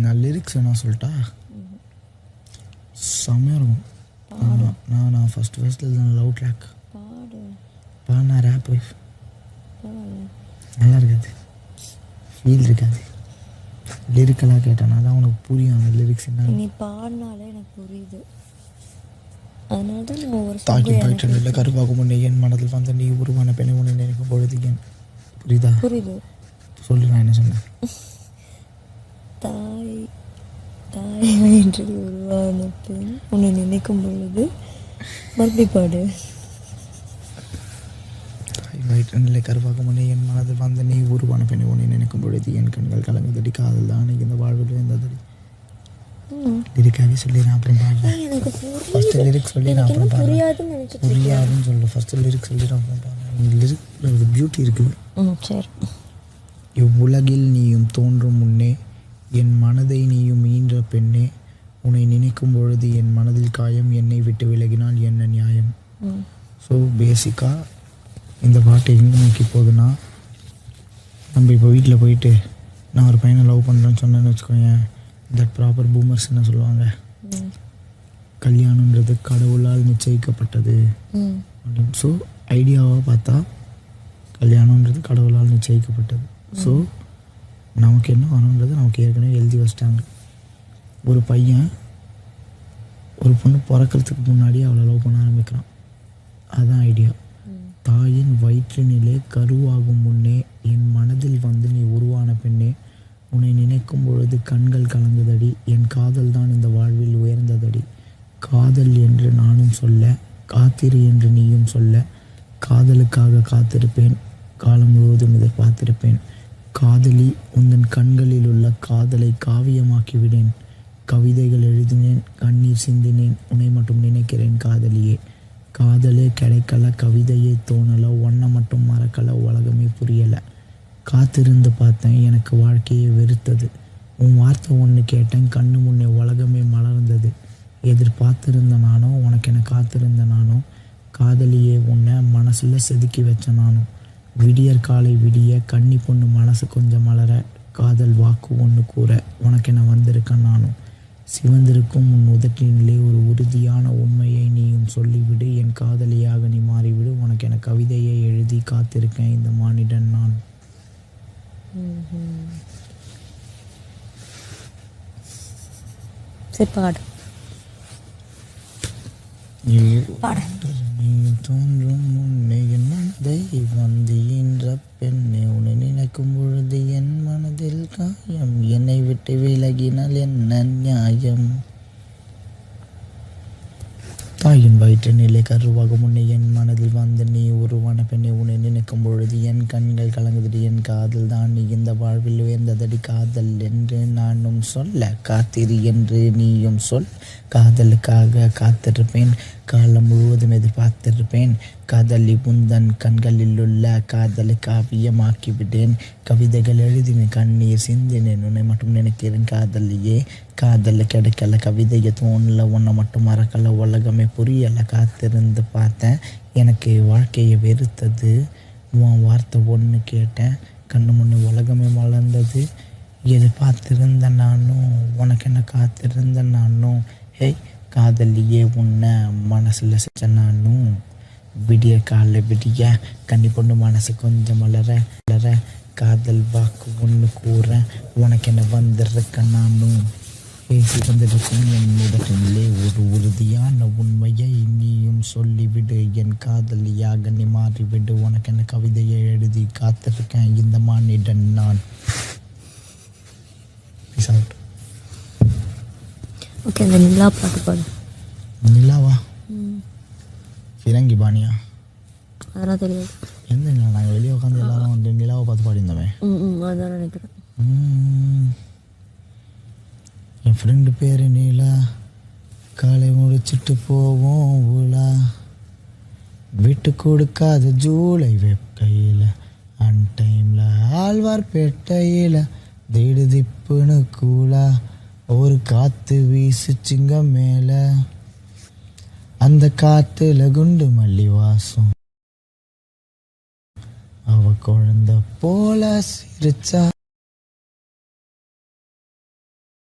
நான் லிரிக்ஸ் வேணா சொல்லட்டா? செம்மையாக இருக்கும். நான் ஃபஸ்ட்டு எழுதின லவ் ட்ராக் பாடினா ரேப்பு நல்லா இருக்காது, ஃபீல் இருக்காது. லிரிக்கெல்லாம் கேட்டேன்னா தான் உனக்கு புரியும் அந்த லிரிக்ஸ் என்ன. நீ பாடினாலே எனக்கு புரியுது. அதனால தான் நான் ஒரு தாக்கி போயிட்டு கருவாகும் முன்னே என் மனதில் வந்த நீ உருவான பெண்ணை உன்னை நினைக்கும் பொழுது என் புரியுதா? புரியுது. சொல்லு, நான் என்ன சொன்னேன்? தாய் தாய் வயிற்றில் உருவான பெண் உன்னை நினைக்கும் பொழுது மறுபடி பாடு. தாய் வயிற்றில் கருவாகும் முன்னே என் மனதில் வந்த நீ உருவான பெண்ணை உன்னை நினைக்கும் பொழுது என் கண்கள் கலங்குதடி, காதல் தான் இந்த வாழ்வில் இருந்ததடி. லிரிக்காகவே சொல்லி நான் அப்புறம் பாடுறேன். ஃபஸ்ட்டு லிரிக்ஸ் சொல்லி நான் அப்புறம் பாடுறேன். புரியாதுன்னு சொல்லு. ஃபஸ்ட்டு லிரிக்ஸ் சொல்லி நான் அப்புறம் பாடுறேன். லிரிக்ஸில் ஒரு பியூட்டி இருக்குது. சரி. இவ்வுலகில் நீயும் தோன்றும் முன்னே என் மனதை நீயும் ஈன்ற பெண்ணே, உன்னை நினைக்கும் பொழுது என் மனதில் காயம், என்னை விட்டு விலகினால் என்ன நியாயம். ஸோ பேசிக்காக இந்த பாட்டு எங்கே நோக்கி போகுதுன்னா, நம்ம இப்போ வீட்டில் போயிட்டு நான் ஒரு பையனை லவ் பண்ணுறேன்னு சொன்னேன்னு வச்சுக்கோங்க, தட் ப்ராப்பர் பூமர்ஸ் என்ன சொல்லுவாங்க, கல்யாணன்றது கடவுளால் நிச்சயிக்கப்பட்டது அப்படின்னு. ஸோ ஐடியாவாக பார்த்தா கல்யாணன்றது கடவுளால் நிச்சயிக்கப்பட்டது. ஸோ நமக்கு என்ன வரணுன்றது நமக்கு ஏற்கனவே எழுதி வச்சிட்டாங்க. ஒரு பையன் ஒரு பொண்ணு பிறக்கிறதுக்கு முன்னாடியே அவளை லவ் பண்ண ஆரம்பிக்கிறான். அதுதான் ஐடியா. தாயின் வயிற்றினிலே கருவாகும் முன்னே என் மனதில் வந்து நீ உருவான பெண்ணே, உன்னை நினைக்கும் பொழுது கண்கள் கலங்குதடி, என் காதல் தான் இந்த வாழ்வில் உயர்ந்ததடி. காதல் என்று நானும் சொல்ல, காத்திரு என்று நீயும் சொல்ல, காதலுக்காக காத்திருப்பேன், காலம் முழுவதும் எதிர்பார்த்திருப்பேன். காதலி, உந்தன் கண்களில் உள்ள காதலை காவியமாக்கிவிடேன். கவிதைகள் எழுதினேன், கண்ணீர் சிந்தினேன், உன்னை மட்டும் நினைக்கிறேன் காதலியே. காதலே கிடைக்கல, கவிதையே தோணலை, ஒன்றை மட்டும் மறக்கலை, உலகமே புரியலை. காத்திருந்து பார்த்தேன், எனக்கு வாழ்க்கையை வெறுத்தது. உன் வார்த்தை ஒன்று கேட்டேன், கண்ணு முன்னே உலகமே மலர்ந்தது. எதிர்பார்த்திருந்த நானும் உனக்கு என காத்திருந்த நானும், காதலியே உன்னை மனசில் செதுக்கி வச்ச நானும். விடியற் காலை விடிய கன்னி பொண்ணு மனசு கொஞ்சம் மலர, காதல் வாக்கு ஒன்று கூற உனக்கென வந்திருக்கேன் நானும். சிவந்திருக்கும் உன் உதட்டினிலே ஒரு உறுதியான உண்மையை நீயும் சொல்லிவிடு, என் காதலியாக நீ மாறிவிடு, உனக்கென கவிதையை எழுதி காத்திருக்கேன் இந்த மானிடன் நான். சரி பாடு. நீ தோன்றும் முன்னே என் மனதை வந்தீன்ற பெண்ணே, உன்னை நினைக்கும் பொழுது என் மனதில் காயம், என்னை விட்டு விலகினால் என்ன நியாயம். தாயின் வயிற்று நிலை கருவாக முன்னே என் மனதில் வந்து நீ உருவான பெண்ணை, உன்னை நினைக்கும் பொழுது என் கண்கள் கலங்குதடி, என் காதல் தான் நீ இந்த வாழ்வில் உயர்ந்ததடி. காதல் என்று நானும் சொல்ல, காத்திரு என்று நீயும் சொல், காதலுக்காக காத்திருப்பேன், காலம் முழுவதும் எதிர்பார்த்திருப்பேன். காதலி, உந்தன் கண்களில் உள்ள காதலை காவியமாக்கி விடேன். கவிதைகள் எழுதினேன், கண்ணீர் சிந்தினேன், உன்னை மட்டும் நினைக்கிறேன் காதலியே. காதல் கிடைக்கல, கவிதையை தோணல, உன்னை மட்டும் மறக்கல, உலகமே புரியலை. காத்திருந்து பார்த்தேன், எனக்கு வாழ்க்கையை வெறுத்தது. உன் வார்த்தை ஒன்று கேட்டேன், கண்ணு முன்னே உலகமே மலர்ந்தது. எதிர்பார்த்திருந்த நானும் உனக்கு என்ன காத்திருந்த நானும், ஹே காதலியே உன்னை மனசில் செஞ்ச நானும். விடிய காலை விடிய கன்னி பொண்ணு மனசு கொஞ்சம் மலர, காதல் வாக்கு ஒன்று கூற உனக்கு என்ன வந்திருக்க நானும். பேசி வந்திருக்கும் என் உதட்டிலே ஒரு உறுதியான உண்மையை நீயும் சொல்லிவிடு, என் காதலியாக நீ மாறிவிடு, உனக்கு என்ன கவிதையை எழுதி காத்திருக்கேன் இந்த மானிடன் நான். ஓகே, அந்த நிலா பாட்டு பாடு. நிலாவா? ஃபிரங்கி பாணியா? அதெல்லாம் தெரியாது. எந்த நிலா? நாங்கள் வெளியே உட்காந்து எல்லாரும் வந்து நிலாவை பார்த்து பாடியிருந்தோமே. அதான் நினைக்கிறேன். என் ஃப்ரெண்டு பேர் நீலா, காலை முடிச்சுட்டு போவோம் ஊலா, விட்டு கொடுக்காத ஜூலை வெப்பையில், அன் டைமில் ஆழ்வார்பேட்டையில், திடு திப்புன்னு கூலா ஒரு காற்று வீசுச்சிங்க மேலே, அந்த காற்றுல குண்டு மல்லி வாசம், அவ குழந்தை போல சிரிச்சா.